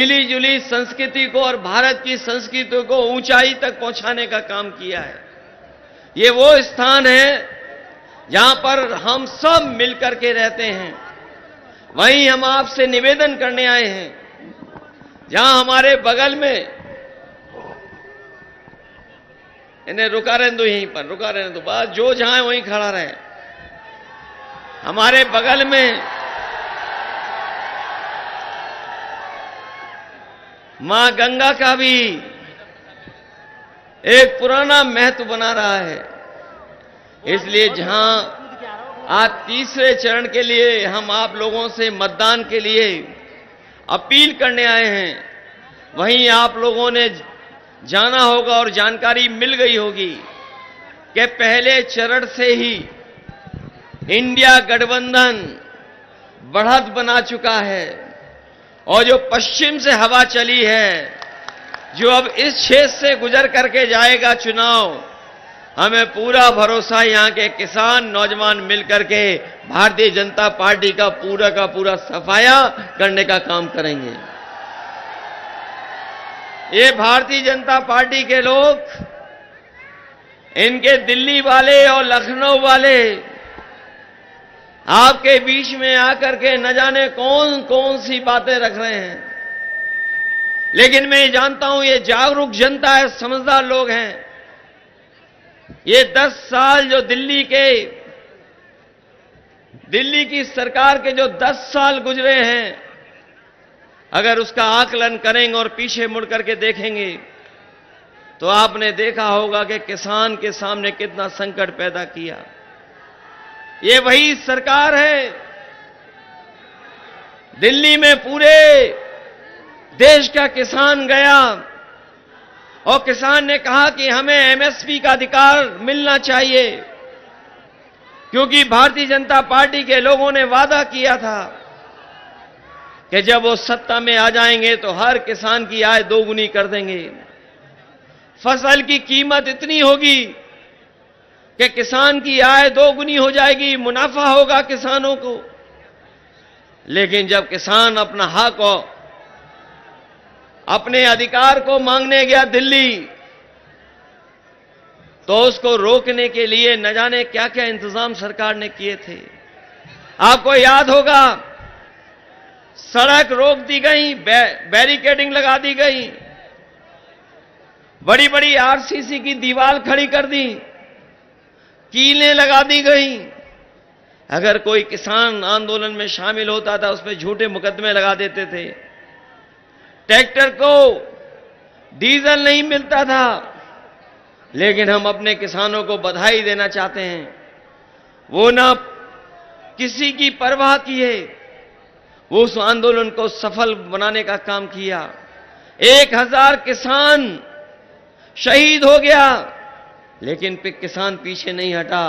मिली जुली संस्कृति को और भारत की संस्कृति को ऊंचाई तक पहुंचाने का काम किया है। ये वो स्थान है जहां पर हम सब मिलकर के रहते हैं। वहीं हम आपसे निवेदन करने आए हैं, जहां हमारे बगल में, इन्हें रुका रहने दो, यहीं पर रुका रहने दो, बस जो जहां है वहीं खड़ा रहे। हमारे बगल में मां गंगा का भी एक पुराना महत्व बना रहा है। इसलिए जहां आज तीसरे चरण के लिए हम आप लोगों से मतदान के लिए अपील करने आए हैं, वहीं आप लोगों ने जाना होगा और जानकारी मिल गई होगी कि पहले चरण से ही इंडिया गठबंधन बढ़त बना चुका है और जो पश्चिम से हवा चली है, जो अब इस क्षेत्र से गुजर करके जाएगा चुनाव, हमें पूरा भरोसा यहां के किसान नौजवान मिलकर के भारतीय जनता पार्टी का पूरा सफाया करने का काम करेंगे। ये भारतीय जनता पार्टी के लोग, इनके दिल्ली वाले और लखनऊ वाले आपके बीच में आकर के न जाने कौन कौन सी बातें रख रहे हैं, लेकिन मैं जानता हूं ये जागरूक जनता है, समझदार लोग हैं। ये 10 साल जो दिल्ली की सरकार के जो 10 साल गुजरे हैं, अगर उसका आकलन करेंगे और पीछे मुड़ करके देखेंगे तो आपने देखा होगा कि किसान के सामने कितना संकट पैदा किया। ये वही सरकार है, दिल्ली में पूरे देश का किसान गया और किसान ने कहा कि हमें एमएसपी का अधिकार मिलना चाहिए, क्योंकि भारतीय जनता पार्टी के लोगों ने वादा किया था कि जब वो सत्ता में आ जाएंगे तो हर किसान की आय दोगुनी कर देंगे। फसल की कीमत इतनी होगी कि किसान की आय दोगुनी हो जाएगी, मुनाफा होगा किसानों को। लेकिन जब किसान अपना हक और अपने अधिकार को मांगने गया दिल्ली, तो उसको रोकने के लिए न जाने क्या क्या इंतजाम सरकार ने किए थे। आपको याद होगा, सड़क रोक दी गई, बैरिकेडिंग लगा दी गई, बड़ी बड़ी आरसीसी की दीवार खड़ी कर दी, कीलें लगा दी गई। अगर कोई किसान आंदोलन में शामिल होता था, उस पर झूठे मुकदमे लगा देते थे। ट्रैक्टर को डीजल नहीं मिलता था, लेकिन हम अपने किसानों को बधाई देना चाहते हैं, वो ना किसी की परवाह किए, वो उस आंदोलन को सफल बनाने का काम किया। 1000 किसान शहीद हो गया, लेकिन किसान पीछे नहीं हटा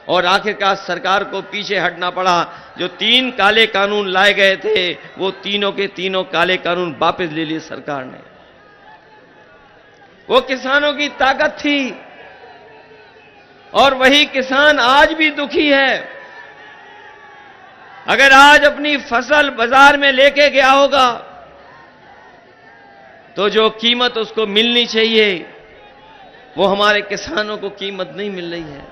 और आखिरकार सरकार को पीछे हटना पड़ा। जो 3 काले कानून लाए गए थे, वो तीनों के तीनों काले कानून वापस ले लिए सरकार ने। वो किसानों की ताकत थी और वही किसान आज भी दुखी है। अगर आज अपनी फसल बाजार में लेके गया होगा तो जो कीमत उसको मिलनी चाहिए, वो हमारे किसानों को कीमत नहीं मिल रही है।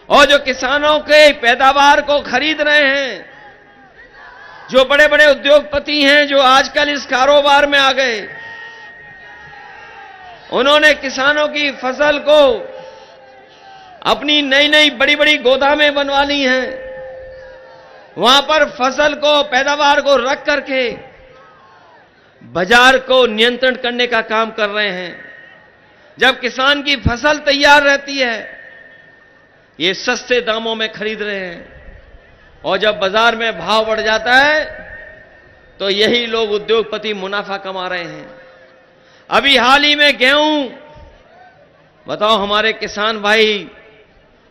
और जो किसानों के पैदावार को खरीद रहे हैं, जो बड़े बड़े उद्योगपति हैं जो आजकल इस कारोबार में आ गए, उन्होंने किसानों की फसल को अपनी नई नई बड़ी बड़ी गोदामें बनवा ली हैं। वहां पर फसल को, पैदावार को रख करके बाजार को नियंत्रण करने का काम कर रहे हैं। जब किसान की फसल तैयार रहती है, ये सस्ते दामों में खरीद रहे हैं, और जब बाजार में भाव बढ़ जाता है तो यही लोग उद्योगपति मुनाफा कमा रहे हैं। अभी हाल ही में गेहूं, बताओ, हमारे किसान भाई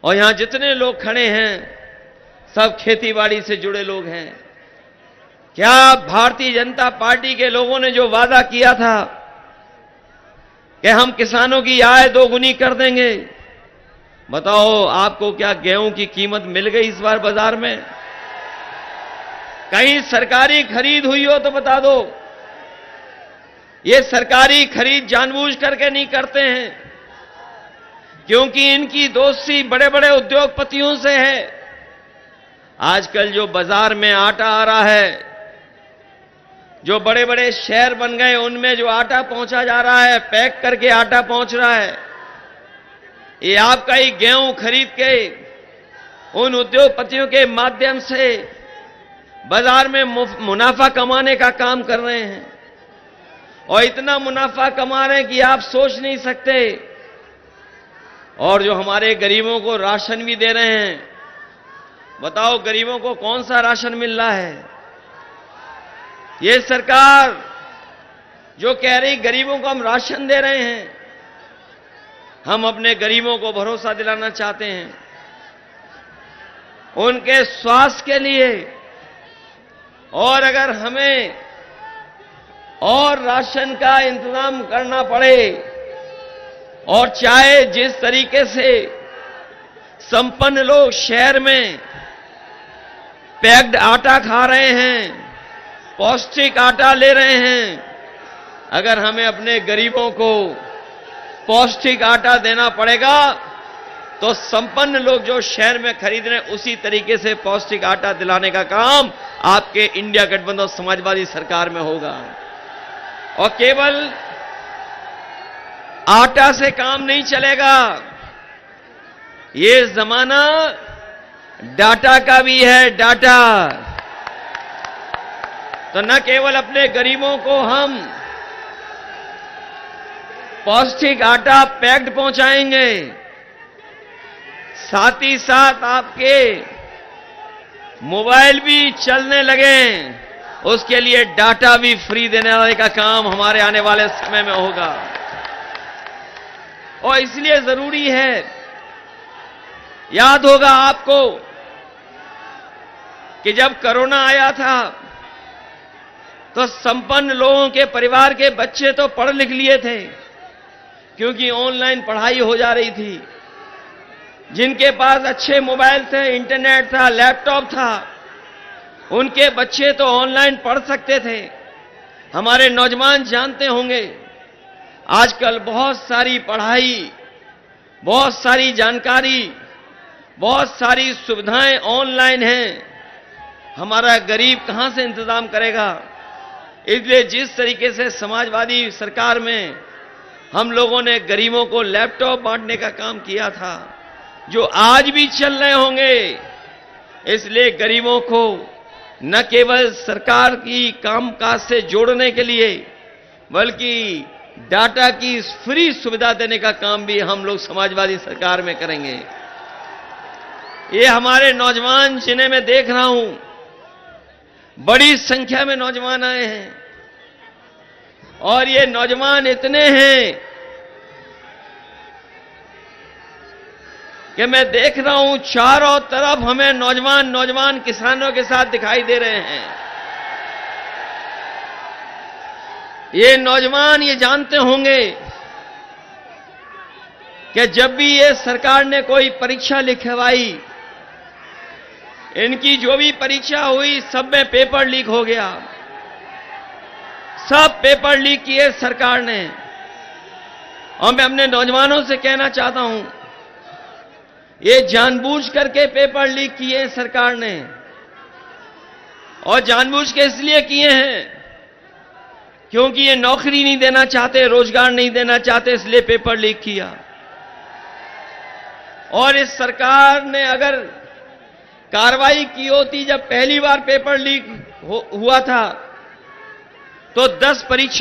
और यहां जितने लोग खड़े हैं सब खेतीबाड़ी से जुड़े लोग हैं। क्या भारतीय जनता पार्टी के लोगों ने जो वादा किया था कि हम किसानों की आय दोगुनी कर देंगे, बताओ आपको क्या गेहूं की कीमत मिल गई इस बार बाजार में? कहीं सरकारी खरीद हुई हो तो बता दो। ये सरकारी खरीद जानबूझ करके नहीं करते हैं, क्योंकि इनकी दोस्ती बड़े बड़े उद्योगपतियों से है। आजकल जो बाजार में आटा आ रहा है, जो बड़े बड़े शहर बन गए उनमें जो आटा पहुंचा जा रहा है, पैक करके आटा पहुंच रहा है, ये आपका ही गेहूं खरीद के उन उद्योगपतियों के माध्यम से बाजार में मुनाफा कमाने का काम कर रहे हैं। और इतना मुनाफा कमा रहे हैं कि आप सोच नहीं सकते। और जो हमारे गरीबों को राशन भी दे रहे हैं, बताओ गरीबों को कौन सा राशन मिल रहा है? ये सरकार जो कह रही गरीबों को हम राशन दे रहे हैं, हम अपने गरीबों को भरोसा दिलाना चाहते हैं उनके स्वास्थ्य के लिए। और अगर हमें और राशन का इंतजाम करना पड़े, और चाहे जिस तरीके से संपन्न लोग शहर में पैक्ड आटा खा रहे हैं, पौष्टिक आटा ले रहे हैं, अगर हमें अपने गरीबों को पौष्टिक आटा देना पड़ेगा तो संपन्न लोग जो शहर में खरीद रहे हैं उसी तरीके से पौष्टिक आटा दिलाने का काम आपके इंडिया गठबंधन समाजवादी सरकार में होगा। और केवल आटा से काम नहीं चलेगा, ये जमाना डाटा का भी है। डाटा तो न केवल अपने गरीबों को हम पौष्टिक आटा पैक्ड पहुंचाएंगे, साथ ही साथ आपके मोबाइल भी चलने लगे, उसके लिए डाटा भी फ्री देने वाले का काम हमारे आने वाले समय में होगा। और इसलिए जरूरी है, याद होगा आपको कि जब कोरोना आया था तो संपन्न लोगों के परिवार के बच्चे तो पढ़ लिख लिए थे, क्योंकि ऑनलाइन पढ़ाई हो जा रही थी। जिनके पास अच्छे मोबाइल थे, इंटरनेट था, लैपटॉप था, उनके बच्चे तो ऑनलाइन पढ़ सकते थे। हमारे नौजवान जानते होंगे आजकल बहुत सारी पढ़ाई, बहुत सारी जानकारी, बहुत सारी सुविधाएं ऑनलाइन हैं। हमारा गरीब कहां से इंतजाम करेगा? इसलिए जिस तरीके से समाजवादी सरकार में हम लोगों ने गरीबों को लैपटॉप बांटने का काम किया था, जो आज भी चल रहे होंगे, इसलिए गरीबों को न केवल सरकार की कामकाज से जोड़ने के लिए बल्कि डाटा की फ्री सुविधा देने का काम भी हम लोग समाजवादी सरकार में करेंगे। ये हमारे नौजवान, जिन्हें मैं देख रहा हूं, बड़ी संख्या में नौजवान आए हैं, और ये नौजवान इतने हैं कि मैं देख रहा हूं चारों तरफ हमें नौजवान किसानों के साथ दिखाई दे रहे हैं। ये नौजवान ये जानते होंगे कि जब भी ये सरकार ने कोई परीक्षा लिखवाई, इनकी जो भी परीक्षा हुई सब में पेपर लीक हो गया। सब पेपर लीक किए सरकार ने। और मैं अपने नौजवानों से कहना चाहता हूं, ये जानबूझ करके पेपर लीक किए सरकार ने, और जानबूझ के इसलिए किए हैं क्योंकि ये नौकरी नहीं देना चाहते, रोजगार नहीं देना चाहते, इसलिए पेपर लीक किया। और इस सरकार ने अगर कार्रवाई की होती, जब पहली बार पेपर लीक हुआ था तो 10 परीक्षा